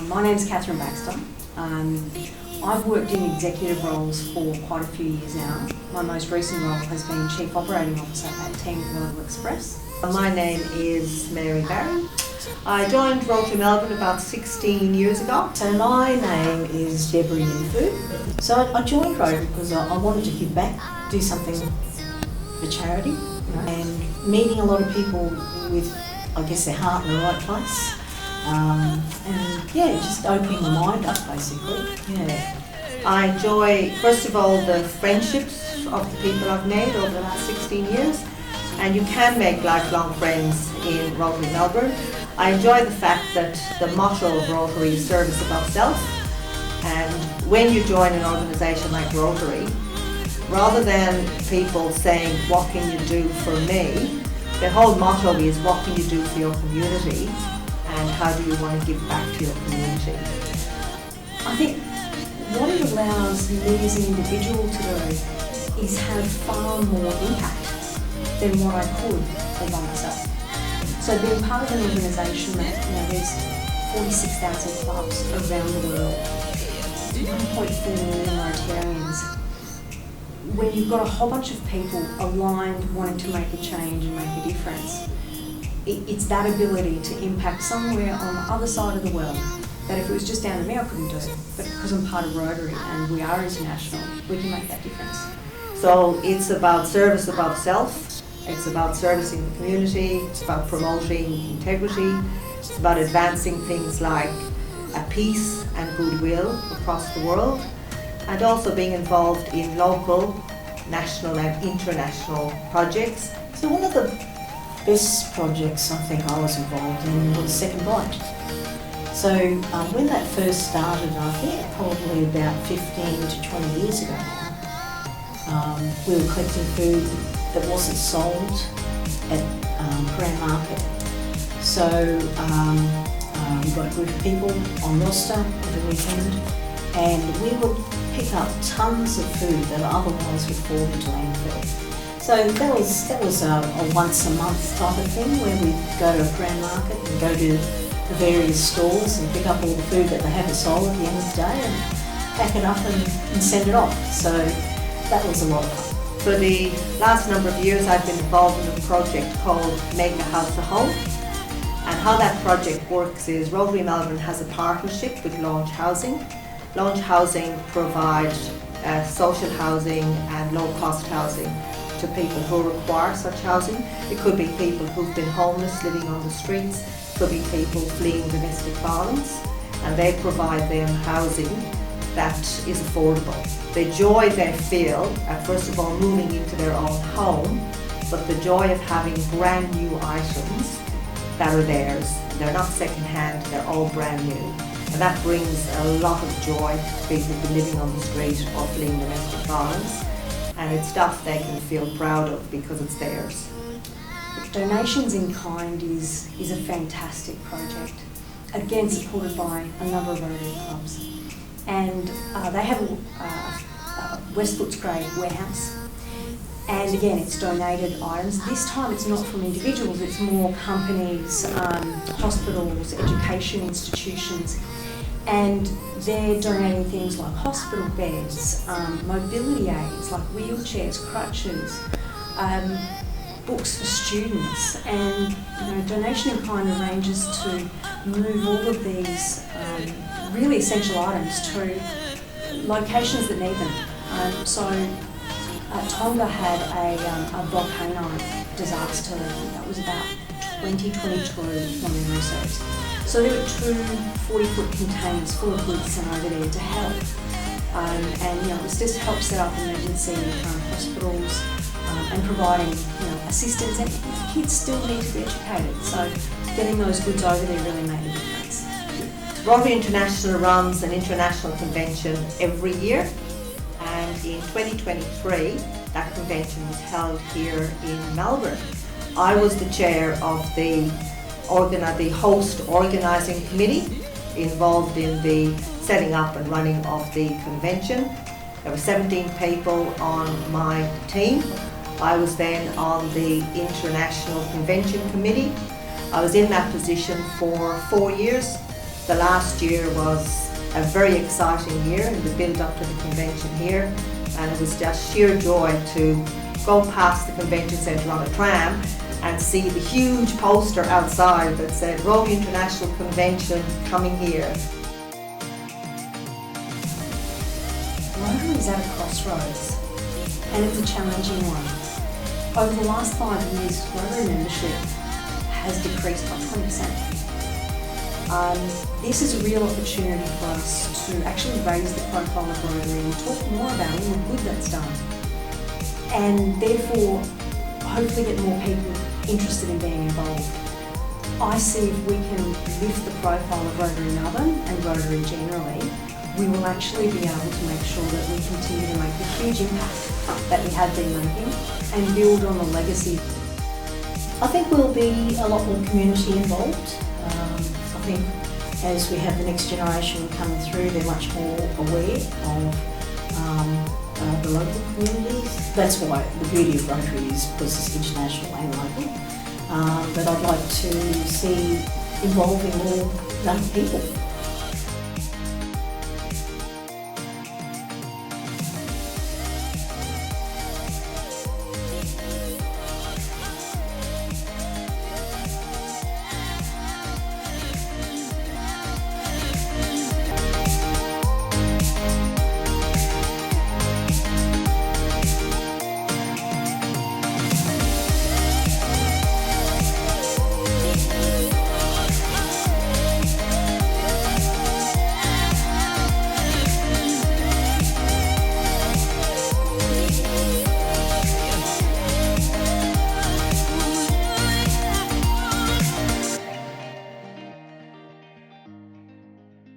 My name's Catherine Baxter. I've worked in executive roles for quite a few years now. My most recent role has been Chief Operating Officer at Team Global Express. My name is Mary Barry. I joined Rotary Melbourne about 16 years ago. So my name is Deborah Yinfu. So I joined Rotary because I wanted to give back, do something for charity, and meeting a lot of people with, I guess, their heart in the right place. And yeah, just opening my mind up basically. Yeah. I enjoy, first of all, the friendships of the people I've made over the last 16 years, and you can make lifelong friends in Rotary Melbourne. I enjoy the fact that the motto of Rotary is service above self, and when you join an organisation like Rotary, rather than people saying, what can you do for me, the whole motto is, what can you do for your community, and how do you want to give back to your community? I think what it allows me as an individual to do is have far more impact than what I could all by myself. So being part of an organisation that there's 46,000 clubs around the world, 1.4 million Rotarians, when you've got a whole bunch of people aligned wanting to make a change and make a difference, it's that ability to impact somewhere on the other side of the world that if it was just down to me I couldn't do it, but because I'm part of Rotary and we are international, we can make that difference. So it's about service above self, it's about servicing the community, it's about promoting integrity, it's about advancing things like peace and goodwill across the world, and also being involved in local, national and international projects. So one of the best projects I think I was involved in was Second Bite. So when that first started, I think probably about 15 to 20 years ago now, we were collecting food that wasn't sold at Grand Market. So we got a group of people on roster every weekend, and we would pick up tons of food that otherwise would fall into landfill. So that was a once a month type of thing where we'd go to a Grand Market and go to the various stores and pick up all the food that they haven't sold at the end of the day and pack it up and send it off. So that was a lot of fun. For the last number of years I've been involved in a project called Make a House a Home. And how that project works is Rotary Melbourne has a partnership with Launch Housing. Launch Housing provides social housing and low-cost housing to people who require such housing. It could be people who've been homeless, living on the streets, it could be people fleeing domestic violence, and they provide them housing that is affordable. The joy they feel at first of all moving into their own home, but the joy of having brand new items that are theirs. They're not second hand, they're all brand new. And that brings a lot of joy to people who've been living on the street or fleeing domestic violence. And it's stuff they can feel proud of because it's theirs. Donations in Kind is a fantastic project, again supported by a number of Rotary clubs. And they have a West Footscray warehouse, and again it's donated items. This time it's not from individuals, it's more companies, hospitals, education institutions, and they're donating things like hospital beds, mobility aids like wheelchairs, crutches, books for students, and donation in kind arranges to move all of these really essential items to locations that need them. Tonga had a volcano disaster that was about 2022 when we researched. So there were 2 40-foot containers full of goods sent over there to help. It was just to help set up emergency hospitals and providing assistance. And kids still need to be educated, so getting those goods over there really made a difference. Rotary International runs an international convention every year, and in 2023 that convention was held here in Melbourne. I was the chair of the host organising committee involved in the setting up and running of the convention. There were 17 people on my team. I was then on the International Convention Committee. I was in that position for 4 years. The last year was a very exciting year in the build up to the convention here, and it was just sheer joy to go past the convention centre on a tram and see the huge poster outside that said Rotary International Convention coming here. Rotary is at a crossroads, and it's a challenging one. Over the last 5 years, Rotary membership has decreased by 20%. This is a real opportunity for us to actually raise the profile of Rotary and talk more about all the good that's done, and therefore hopefully get more people interested in being involved. I see if we can lift the profile of Rotary Melbourne and Rotary generally, we will actually be able to make sure that we continue to make the huge impact that we have been making and build on the legacy. I think we'll be a lot more community involved. I think as we have the next generation coming through, they're much more aware of the local communities. That's why the beauty of Rotary is because it's international and local. But I'd like to see involving more young people.